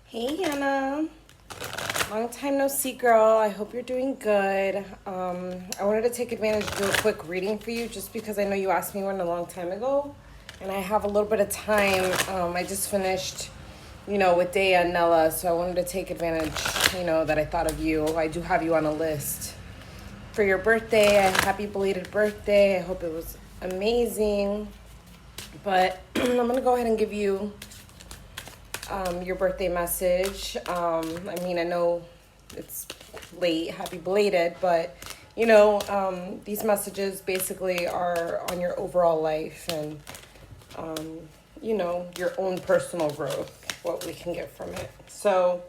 Hey Hannah, long time no see, girl. I hope you're doing good. I wanted to take advantage to do a quick reading for you just because I know you asked me one a long time ago and I have a little bit of time. I just finished, with Dea and Nella, so I wanted to take advantage, that I thought of you. I do have you on a list for your birthday. A happy belated birthday. I hope it was amazing. But I'm going to go ahead and give you your birthday message. I know it's late, happy belated, but these messages basically are on your overall life and your own personal growth, what we can get from it. So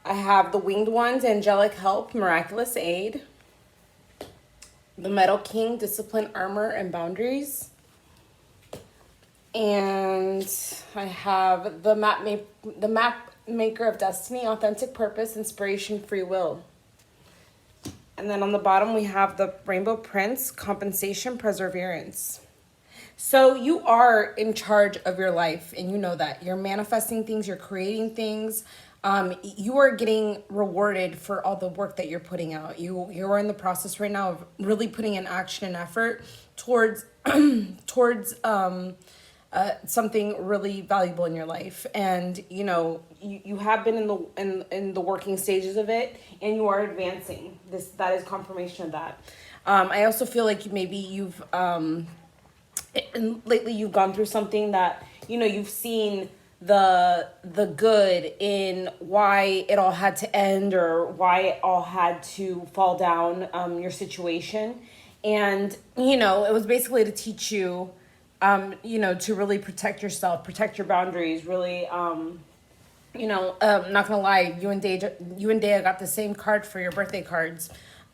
I have the Winged Ones, angelic help, miraculous aid, the Metal King, discipline, armor, and boundaries. And I have the map maker of destiny, authentic purpose, inspiration, free will. And then on the bottom we have the Rainbow Prince, compensation, perseverance. So you are in charge of your life, and you know that. You're manifesting things, you're creating things. You are getting rewarded for all the work that you're putting out. You are in the process right now of really putting in action and effort towards something really valuable in your life. And you have been in the working stages of it, and you are advancing. That is confirmation of that. I also feel like maybe you've lately you've gone through something that you've seen the good in why it all had to end, or why it all had to fall down, your situation. And it was basically to teach you to really protect yourself, protect your boundaries, really. Not gonna lie, you and Dea got the same card for your birthday cards.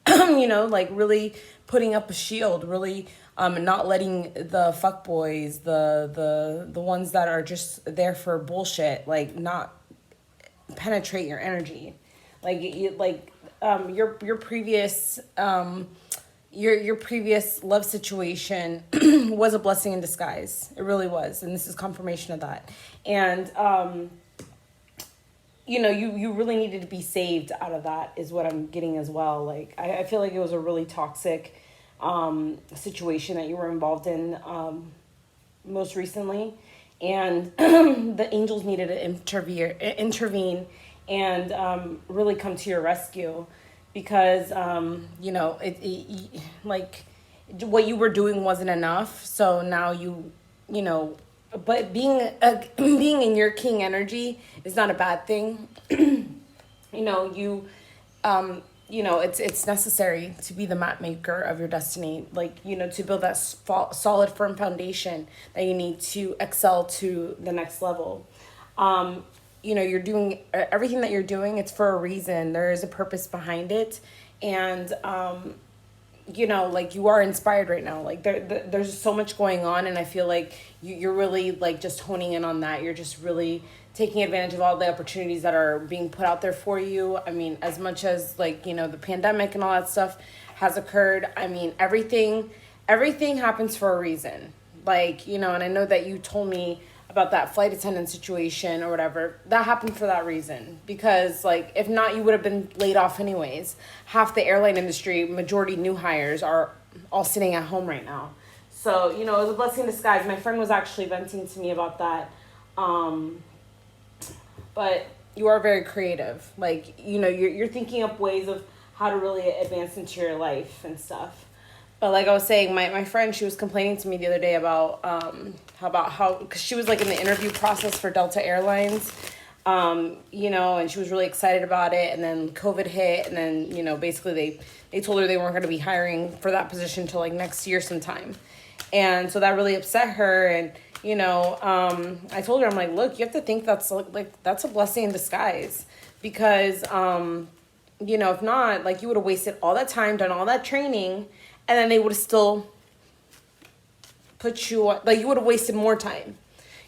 Like really putting up a shield, really not letting the fuck boys, the ones that are just there for bullshit, like not penetrate your energy. Your previous your previous love situation was a blessing in disguise. It really was, and this is confirmation of that. And you really needed to be saved out of that, is what I'm getting as well. Like I feel like it was a really toxic situation that you were involved in most recently, and the angels needed to intervene and really come to your rescue, because like what you were doing wasn't enough. So now but being in your king energy is not a bad thing. It's necessary to be the map maker of your destiny, to build that solid, firm foundation that you need to excel to the next level. You're doing everything that you're doing, it's for a reason. There is a purpose behind it. And you are inspired right now. Like there's so much going on, and I feel like you're really like just honing in on that. You're just really taking advantage of all the opportunities that are being put out there for you. I mean, as much as the pandemic and all that stuff has occurred, I mean, everything happens for a reason. And I know that you told me about that flight attendant situation or whatever. That happened for that reason, because if not, you would have been laid off anyways. Half the airline industry, majority new hires, are all sitting at home right now. So it was a blessing in disguise. My friend was actually venting to me about that. But you are very creative. You're tthinking up ways of how to really advance into your life and stuff. But like I was saying, my friend, she was complaining to me the other day about how, because she was in the interview process for Delta Airlines, and she was really excited about it. And then COVID hit, and then, basically they told her they weren't going to be hiring for that position until next year sometime. And so that really upset her. And, I told her, I'm like, look, you have to think that's that's a blessing in disguise, because, if not, you would have wasted all that time, done all that training, and then they would have still put you, you would have wasted more time,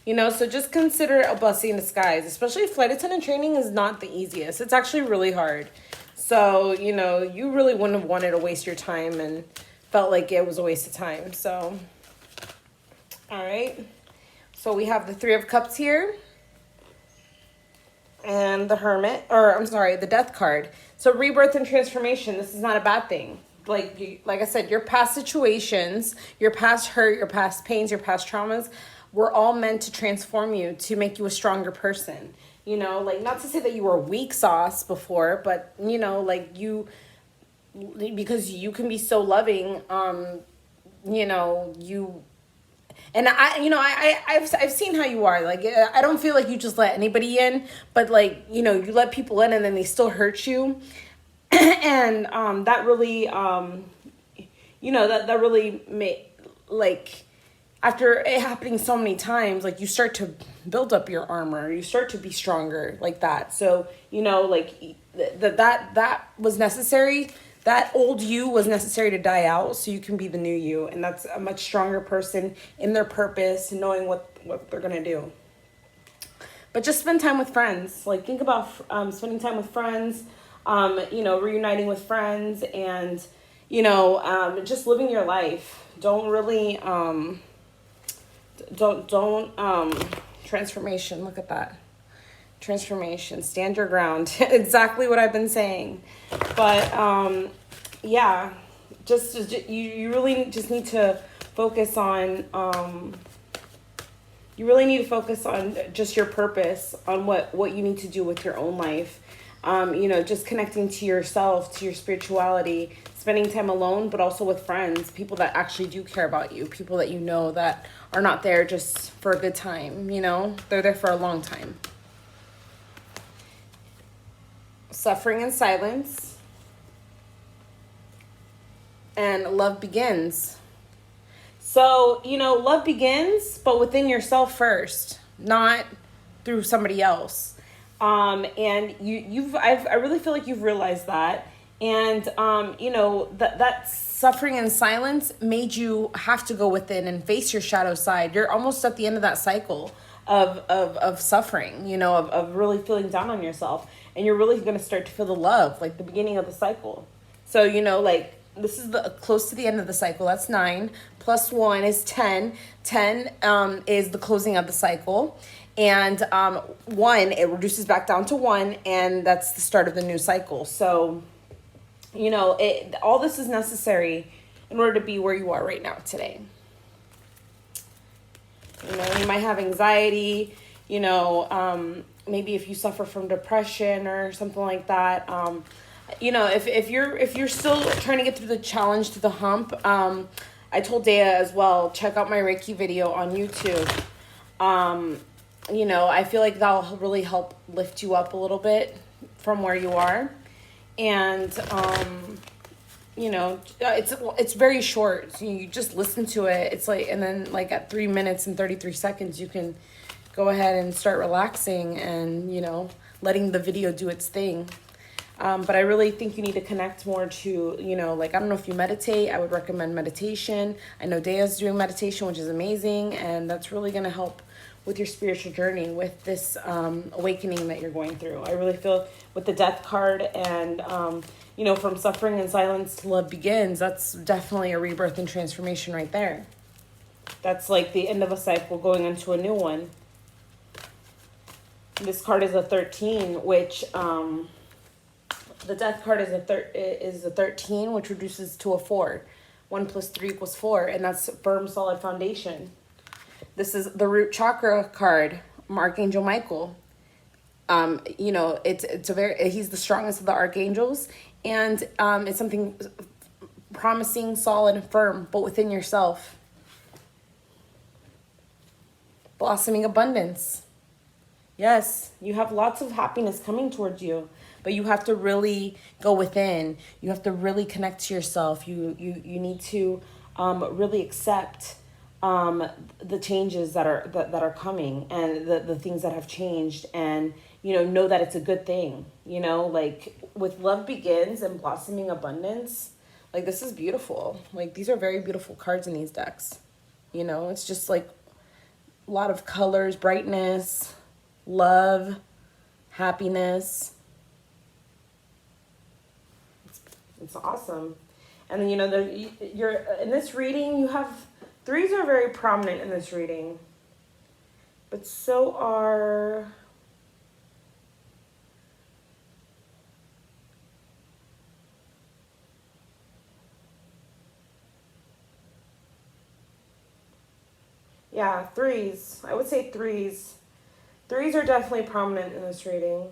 so just consider it a blessing in disguise. Especially flight attendant training is not the easiest. It's actually really hard. So, you really wouldn't have wanted to waste your time and felt like it was a waste of time. So, all right. So we have the Three of Cups here. and the Hermit, or I'm sorry, the Death card. So rebirth and transformation, this is not a bad thing. Like I said, your past situations, your past hurt, your past pains, your past traumas were all meant to transform you, to make you a stronger person. You know, like, not to say that you were weak sauce before, but, you know, like, because you can be so loving, you know, and I've seen how you are. Like, I don't feel like you just let anybody in, but, like, you know, you let people in and then they still hurt you. And that really, you know, that really made, like, after it happening so many times, like, you start to build up your armor, you start to be stronger, like that. So, you know, like, that was necessary. That old you was necessary to die out so you can be the new you. And that's a much stronger person in their purpose, knowing what they're going to do. But just spend time with friends. Like, think about spending time with friends, you know, reuniting with friends, and, you know, just living your life. Don't really, transformation. Look at that. Transformation. Stand your ground. Exactly what I've been saying. But, yeah, just you really just need to focus on, you really need to focus on just your purpose, on what you need to do with your own life. You know, just connecting to yourself, to your spirituality, spending time alone, but also with friends, people that actually do care about you, people that you know that are not there just for a good time, you know, they're there for a long time. Suffering in silence, and love begins. So, you know, love begins, but within yourself first, not through somebody else. And I really feel like you've realized that. And, you know, that suffering in silence made you have to go within and face your shadow side. You're almost at the end of that cycle of suffering, you know, of really feeling down on yourself. And you're really going to start to feel the love, like the beginning of the cycle. So, you know, like, this is close to the end of the cycle. That's 9 plus 1 is 10. 10 is the closing of the cycle. And 1, it reduces back down to 1, and that's the start of the new cycle. So, you know, all this is necessary in order to be where you are right now today. You know, you might have anxiety, you know, maybe if you suffer from depression or something like that. You know, if you're still trying to get through the challenge, to the hump, I told Dea as well, check out my Reiki video on YouTube. You know, I feel like that'll really help lift you up a little bit from where you are. And, you know, it's very short. So you just listen to it. It's like, and then like at 3 minutes and 33 seconds, you can go ahead and start relaxing and, you know, letting the video do its thing. But I really think you need to connect more to, you know, like, I don't know if you meditate. I would recommend meditation. I know Dea's doing meditation, which is amazing. And that's really going to help with your spiritual journey, with this awakening that you're going through. I really feel with the Death card and, you know, from suffering in silence to love begins, that's definitely a rebirth and transformation right there. That's like the end of a cycle going into a new one. This card is a 13, which... the Death card is a 13, which reduces to a 4. 1 plus 3 equals 4, and that's firm, solid foundation. This is the root chakra card, Archangel Michael. You know, he's the strongest of the archangels, and it's something promising, solid, and firm, but within yourself. Blossoming abundance. Yes, you have lots of happiness coming towards you. But you have to really go within. You have to really connect to yourself. You need to really accept the changes that are coming, and the things that have changed, and, you know that it's a good thing. You know, like with Love Begins and Blossoming Abundance, like, this is beautiful. Like, these are very beautiful cards in these decks. You know, it's just like a lot of colors, brightness, love, happiness. It's awesome. And then, you know, you're in this reading, you have 3s are very prominent in this reading, but so are Yeah, threes. I would say threes. Threes are definitely prominent in this reading.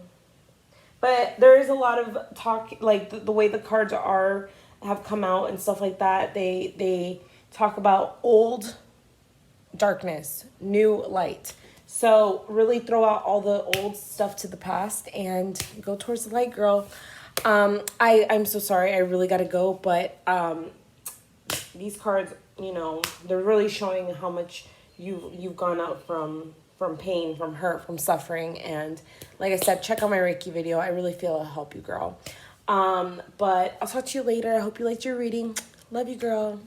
But there is a lot of talk, like the way the cards are have come out and stuff like that. They talk about old darkness, new light. So really throw out all the old stuff to the past and go towards the light, girl. I'm so sorry. I really gotta go, but these cards, you know, they're really showing how much you've gone out from pain, from hurt, from suffering. And like I said, check out my Reiki video. I really feel it'll help you, girl. But I'll talk to you later. I hope you liked your reading. Love you, girl.